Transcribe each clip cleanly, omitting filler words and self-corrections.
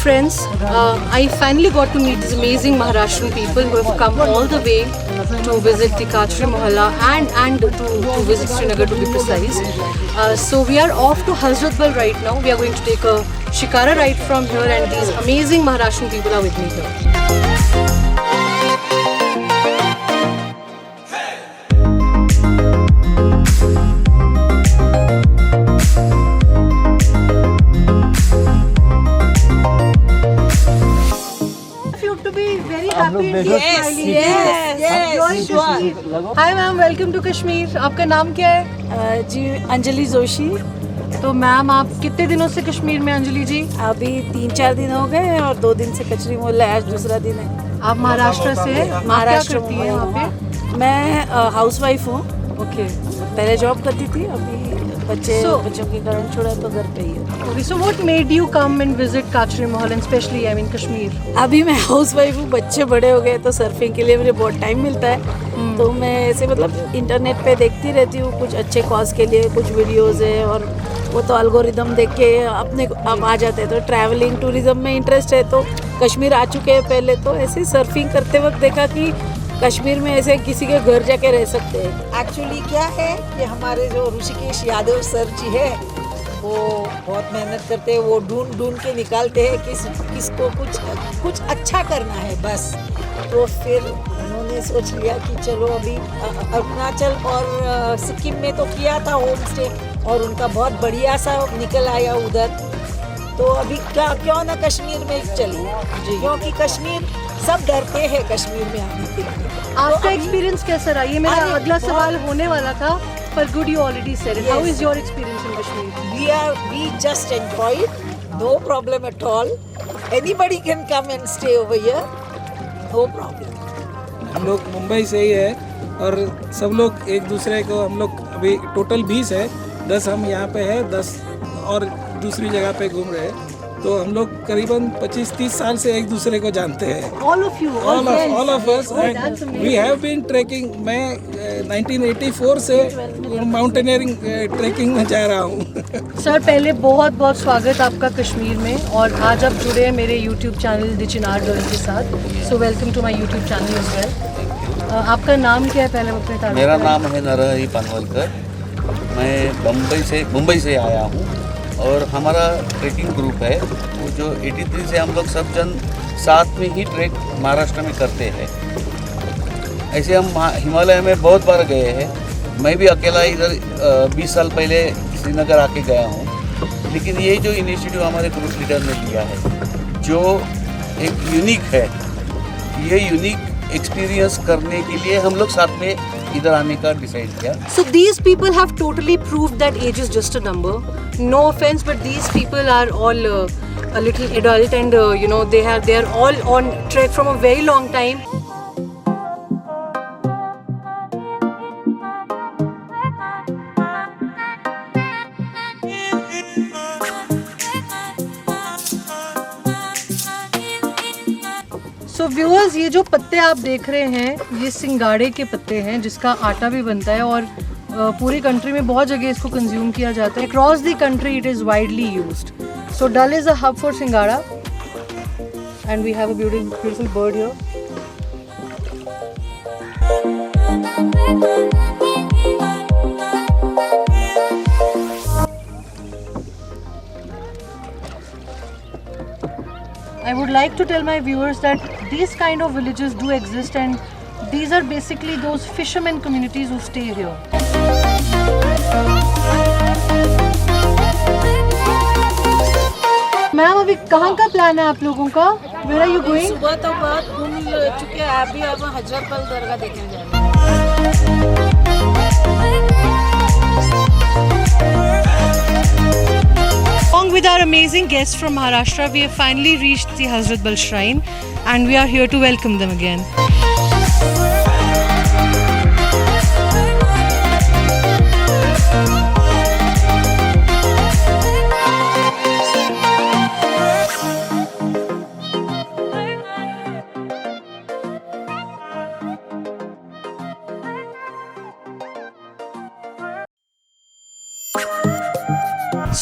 friends. I finally got to meet these amazing Maharashtrian people who have come all the way to visit the Kachri Mohalla and to visit Srinagar to be precise. So we are off to Hazratbal right now. We are going to take a shikara ride from here, and these amazing Maharashtrian people are with me here. Hi ma'am, welcome to Kashmir. आपका नाम क्या है? जी अंजलि जोशी। तो ma'am, आप कितने दिनों से कश्मीर में? अंजलि जी, अभी 3-4 दिन हो गए और 2 दिन से कचरी मोहल्ला, आज दूसरा दिन है। आप महाराष्ट्र से हैं? महाराष्ट्र करती हैं वहाँ पे? मैं हाउस वाइफ हूँ। ओके। पहले जॉब करती थी, अभी बच्चों के कारण छोड़ा तो घर पे ही हूँ। Okay, so what made you come and visit Kachri Mahal and especially Kashmir? अभी मैं हाउस वाइफ हूँ, बच्चे बड़े हो गए तो सर्फिंग के लिए मुझे बहुत टाइम मिलता है। तो मैं ऐसे मतलब इंटरनेट पे देखती रहती हूँ कुछ अच्छे कॉज के लिए, कुछ वीडियोस है और वो तो एल्गोरिदम देख के अपने आप आ जाते हैं। तो ट्रैवलिंग टूरिज्म में इंटरेस्ट है तो कश्मीर आ चुके हैं पहले। तो ऐसे सर्फिंग करते वक्त देखा कि कश्मीर में ऐसे किसी के घर जाके रह सकते हैं। एक्चुअली क्या है कि हमारे जो ऋषिकेश यादव सर जी है वो बहुत मेहनत करते हैं, वो ढूंढ के निकालते हैं किसको कुछ अच्छा करना है बस। तो फिर उन्होंने सोच लिया कि चलो अभी अरुणाचल और सिक्किम में तो किया था होम स्टे और उनका बहुत बढ़िया सा निकल आया उधर। तो अभी क्यों ना कश्मीर में चलिए, क्योंकि कश्मीर सब डरते हैं कश्मीर में आने के लिए। आपका एक्सपीरियंस कैसा रहा? ये मेरा अगला सवाल होने वाला था, पर good you already said it. How is your experience in Kashmir? We just enjoy it, no problem at all. Anybody can come and stay over here, no problem. हम लोग मुंबई से ही है और सब लोग एक दूसरे को, हम लोग अभी टोटल 20 है, 10 हम यहाँ पे है, 10 और दूसरी जगह पे घूम रहे हैं। तो हम लोग करीबन 25-30 साल से एक दूसरे को जानते हैं। All of you, all of us, that's and amazing. we have been trekking. मैं 1984 से माउंटेनियरिंग ट्रैकिंग में जा रहा हूँ। सर, पहले बहुत बहुत स्वागत आपका कश्मीर में, और आज आप जुड़े हैं मेरे YouTube channel the Chinar girl के साथ। So welcome to my YouTube channel as well. आपका नाम क्या है? पहले अपने तारीफ मेरा करें। नाम है नरहरि पानवलकर। मैं मुंबई से आया हूँ और हमारा ट्रैकिंग ग्रुप है वो जो 83 से हम लोग सब जन साथ में ही ट्रैक महाराष्ट्र में करते हैं। ऐसे हम हिमालय में बहुत बार गए हैं। मैं भी अकेला इधर 20 साल पहले श्रीनगर आके गया हूँ। लेकिन ये जो इनिशिएटिव हमारे ग्रुप लीडर ने लिया है जो एक यूनिक है, ये यूनिक एक्सपीरियंस करने के लिए हम लोग साथ में इधर आने का डिसाइड किया। So these people have totally proved that age is just a number. No offense, but these people are all a little adult, and they are all on trek from a very long time. So viewers, ये जो पत्ते आप देख रहे हैं ये सिंगाड़े के पत्ते हैं जिसका आटा भी बनता है, और पूरी कंट्री में बहुत जगह इसको कंज्यूम किया जाता है। Across the country it is widely used. So Dal is a hub for singhara and we have a beautiful bird here. I would like to tell my viewers that these kind of villages do exist, and these are basically those fishermen communities who stay here. Ma'am, अभी कहाँ का plan है आप लोगों का? Where are you going? सुबह तो बहुत घूम चुके हैं, अभी अब हजरतबल दरगाह देखने जा रहे हैं। Along with our amazing guests from Maharashtra, we have finally reached the Hazratbal Shrine, and we are here to welcome them again.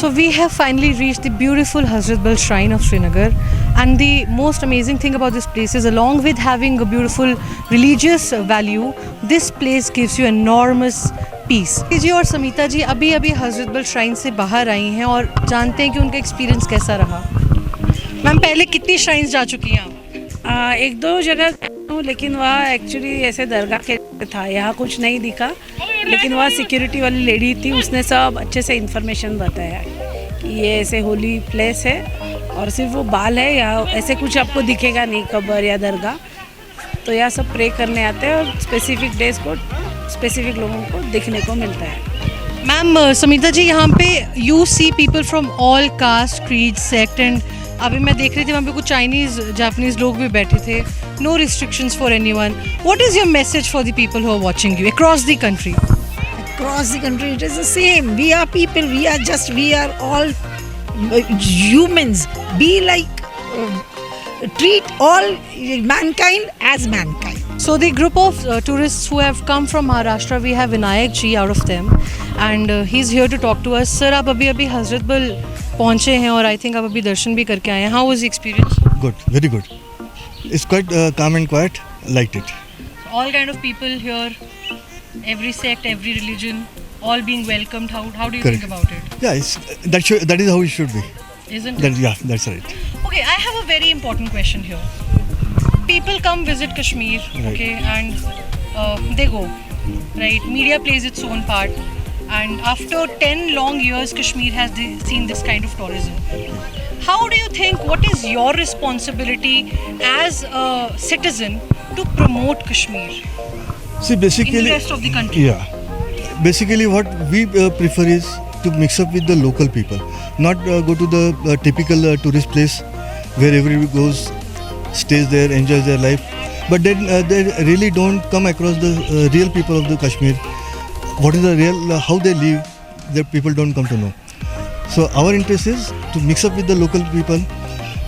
So we have finally reached the beautiful Hazrat Bal Shrine of Srinagar, and the most amazing thing about this place is, along with having a beautiful religious value, this place gives you enormous peace. जी और समीता जी अभी अभी हजरत बल shrine से बाहर आई हैं और जानते हैं कि उनका एक्सपीरियंस कैसा रहा। मैम पहले कितनी श्राइन्स जा चुकी हैं आप? एक दो जगह हूँ, लेकिन वहाँ एक्चुअली ऐसे दरगाह के था, यहाँ कुछ नहीं दिखा, लेकिन वहाँ सिक्योरिटी वाली लेडी थी, उसने सब अच्छे से इन्फॉर्मेशन बताया कि ये ऐसे होली प्लेस है और सिर्फ वो बाल है, यहाँ ऐसे कुछ आपको दिखेगा नहीं कब्र या दरगाह। तो यहाँ सब प्रे करने आते हैं और स्पेसिफिक डेज को स्पेसिफिक लोगों को देखने को मिलता है। मैम समीता जी यहाँ पे you see people from all caste creed sect, and अभी मैं देख रही थी वहाँ पे कुछ चाइनीज़ जापानीज़ लोग भी बैठे थे। No restrictions for anyone. What is your message for the people who are watching you across the country? Across the country it is the same. We are people, we are all humans. Be like, treat all mankind as mankind. So the group of tourists who have come from Maharashtra, we have Vinayak ji out of them, and he's here to talk to us. Sir, आप अभी अभी हजरत बल पहुँचे हैं और I think आप अभी दर्शन भी करके आए हैं. How was the experience? Good, very good. It's quite calm and quiet. Liked it. All kind of people here, every sect, every religion, all being welcomed. How do you Correct. think about it? Yeah, that is how it should be. Isn't it? That's right. Okay, I have a very important question here. People come visit Kashmir, okay, and they go, right? Media plays its own part, and after 10 long years, Kashmir has seen this kind of tourism. How do you think, what is your responsibility as a citizen to promote Kashmir See, basically, in the rest of the country? Yeah. Basically, what we prefer is to mix up with the local people, not go to the typical tourist place where everybody goes, stays there, enjoys their life. But then they really don't come across the real people of the Kashmir. What is the real, how they live, the people don't come to know. So our interest is to mix up with the local people,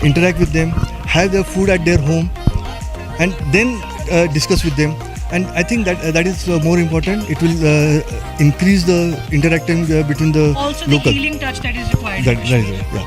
interact with them, have their food at their home, and then discuss with them. And I think that is more important. It will increase the interaction between the Also the local. healing touch that is required. That is right, yeah.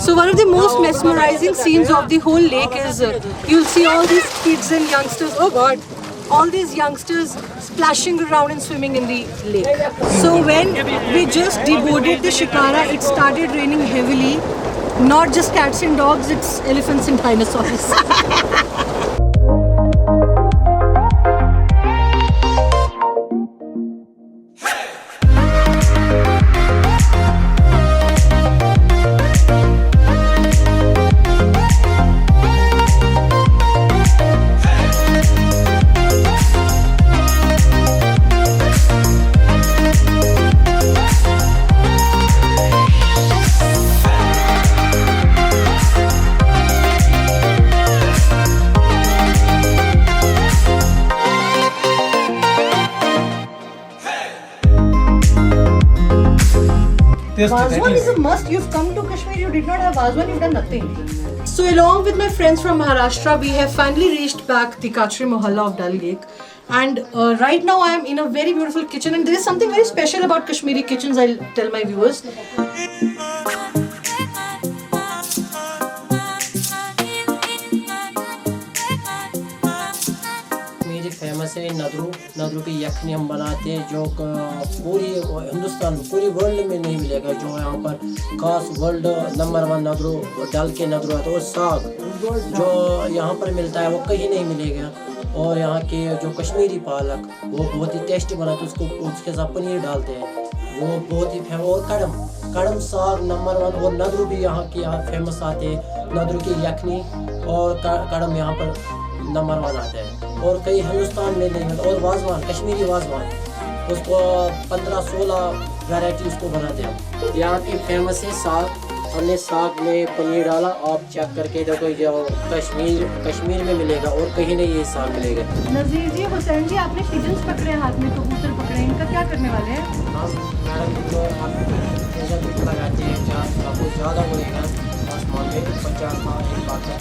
So one of the most mesmerizing scenes of the whole lake is you'll see all these kids and youngsters, oh god, all these youngsters splashing around and swimming in the lake. So when we just deboarded the Shikara, it started raining heavily. Not just cats and dogs, it's elephants and dinosaurs. Vazwan is a must. You've come to Kashmir, you did not have Vazwan, you've done nothing. So along with my friends from Maharashtra, we have finally reached back the Kachri Mohalla of Dal Lake. And right now I am in a very beautiful kitchen, and there is something very special about Kashmiri kitchens, I'll tell my viewers. मेरी famous है नदरू की यखनी हम बनाते हैं जो पूरी हिंदुस्तान पूरी world में नहीं मिलेगा, जो यहाँ पर खास वर्ल्ड नंबर 1 नदरू डल के नदरू है। तो वो साग जो यहाँ पर मिलता है वो कहीं नहीं मिलेगा, और यहाँ के जो कश्मीरी पालक वो बहुत ही टेस्टी बनाते हैं, उसके साथ पनीर डालते हैं, वो बहुत ही फेमस। और कड़म साग नंबर 1, और नदरू भी यहाँ फेमस आते हैं, नदरू की यखनी और कड़म यहाँ पर नंबर 1 आते हैं, और कई हिंदुस्तान में नहीं मिलता। और वाजवान कश्मीरी वाजवान उसको 15-16 वैरायटी उसको बनाते हैं। यहाँ की फेमस है साग, हमने साग में पनीर डाला, आप चेक करके देखो, जो कश्मीर में मिलेगा और कहीं नहीं ये साग मिलेगा। नज़ीर जी, हुसैन जी, आपने पिजन्स पकड़े, हाथ में कबूतर पकड़े, इनका क्या करने वाले हैं? हम मैडम को आप लगाते हैं, चार्ज आपको ज़्यादा मिलेगा, आसमान में 50 माह एक बात है।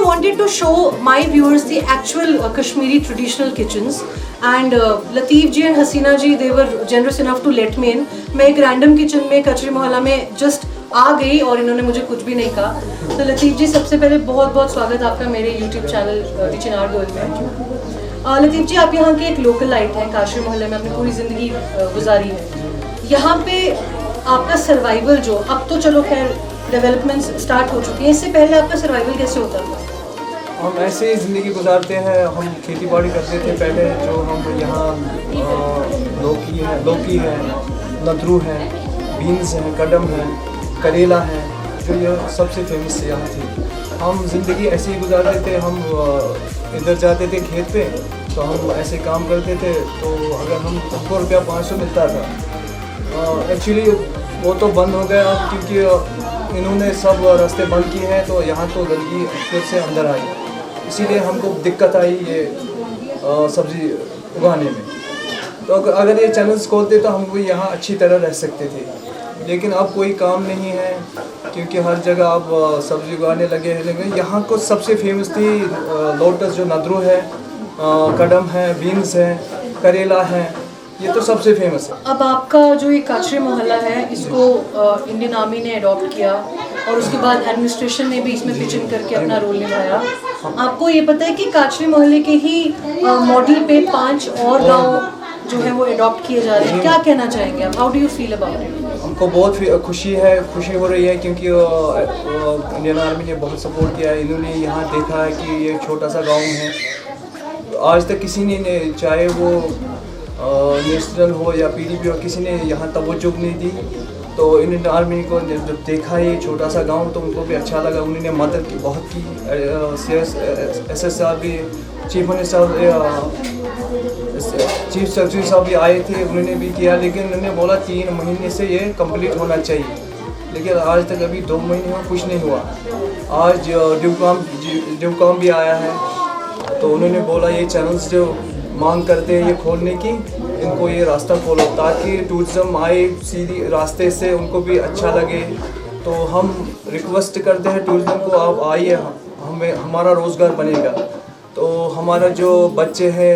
wanted to show my viewers the actual Kashmiri traditional kitchens, and Lateef ji and Hasina ji, they were generous enough to let me in. मैं एक रैंडम किचन में कचरी मोहल्ला में जस्ट आ गई और इन्होंने मुझे कुछ भी नहीं कहा। तो लतीफ़ जी, सबसे पहले बहुत बहुत स्वागत आपका मेरे YouTube चैनल चिनार गोल में। लतीफ़ जी, आप यहाँ के एक लोकल लाइट हैं, काशरी मोहल्ले में आपने पूरी ज़िंदगी गुजारी है। यहाँ पे आपका सर्वाइवल जो, अब तो चलो खैर डेवलपमेंट्स स्टार्ट हो चुकी हैं, इससे पहले आपका सर्वाइवल कैसे होता था? हम ऐसे ही ज़िंदगी गुजारते हैं। हम खेती बाड़ी करते थे पहले, जो हम यहाँ लौकी है, नदरू है, बीन्स हैं, कदम है, करेला है, जो ये सबसे फेमस यहाँ थी। हम ज़िंदगी ऐसे ही गुजारते थे। हम इधर जाते थे खेत पे, तो हम ऐसे काम करते थे, तो अगर हमको रुपया 500 मिलता था। एक्चुअली वो तो बंद हो गया क्योंकि इन्होंने सब रास्ते बंद किए हैं, तो यहाँ तो गंदगी फिर से अंदर आई, इसीलिए हमको दिक्कत आई ये सब्ज़ी उगाने में। तो अगर ये चैनल्स खोलते तो हम यहाँ अच्छी तरह रह सकते थे, लेकिन अब कोई काम नहीं है क्योंकि हर जगह अब सब्ज़ी उगाने लगे हैं। लेकिन यहाँ को सबसे फेमस थी लोटस, जो नदरू है, कदम है, बीन्स है, करेला है, ये तो सबसे फेमस है। अब आपका जो ये काचरी मोहल्ला है, इसको इंडियन आर्मी ने अडॉप्ट किया और उसके बाद एडमिनिस्ट्रेशन ने भी इसमें पिच इन करके अपना रोल निभाया। आपको ये पता है कि काचरी मोहल्ले के ही मॉडल पे 5 और गांव जो है वो अडॉप्ट किए जा रहे हैं, क्या कहना चाहेंगे आप? How do you feel about it? हमको बहुत खुशी हो रही है क्योंकि इंडियन आर्मी ने बहुत सपोर्ट किया है। इन्होंने यहाँ देखा है कि ये छोटा सा गाँव है, आज तक किसी ने चाहे वो नेशनल हो या PDP हो, किसी ने यहाँ तवज्जो नहीं दी। तो इंडियन आर्मी को जब देखा ये छोटा सा गांव, तो उनको भी अच्छा लगा, उन्होंने मदद की, बहुत की। SS साहब भी, चीफ सेक्रेटरी साहब भी आए थे, उन्होंने भी किया, लेकिन उन्होंने बोला 3 महीने से ये कंप्लीट होना चाहिए, लेकिन आज तक अभी 2 महीने हुआ, कुछ नहीं हुआ। आज ड्यूकॉम भी आया है, तो उन्होंने बोला ये चैनल्स जो मांग करते हैं ये खोलने की, इनको ये रास्ता खोलो ताकि टूरिज़्म आए सीधी रास्ते से, उनको भी अच्छा लगे। तो हम रिक्वेस्ट करते हैं टूरिज़्म को, आप आइए हमें हमारा रोज़गार बनेगा। तो हमारा जो बच्चे हैं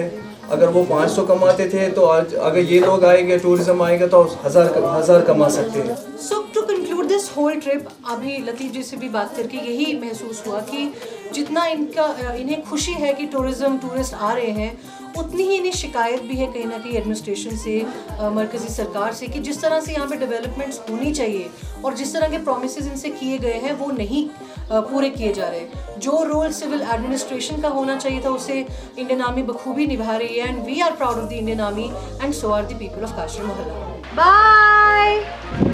अगर वो 500 कमाते थे तो आज अगर ये लोग आएंगे, टूरिज्म आएगा तो हज़ार कमा सकते हैं। So to conclude this whole trip, अभी लतीफ़ जी से भी बात करके यही महसूस हुआ कि जितना इन्हें खुशी है कि टूरिस्ट आ रहे हैं, उतनी ही इन्हें शिकायत भी है कहीं ना कहीं एडमिनिस्ट्रेशन से, मरकज़ी सरकार से, कि जिस तरह से यहाँ पे डेवलपमेंट्स होनी चाहिए और जिस तरह के प्रोमिसेस इनसे किए गए हैं वो नहीं पूरे किए जा रहे। जो रोल सिविल एडमिनिस्ट्रेशन का होना चाहिए था उसे इंडियन आर्मी बखूबी निभा रही है, and we are proud of the Indian army and so are the people of Kashri mohalla. Bye.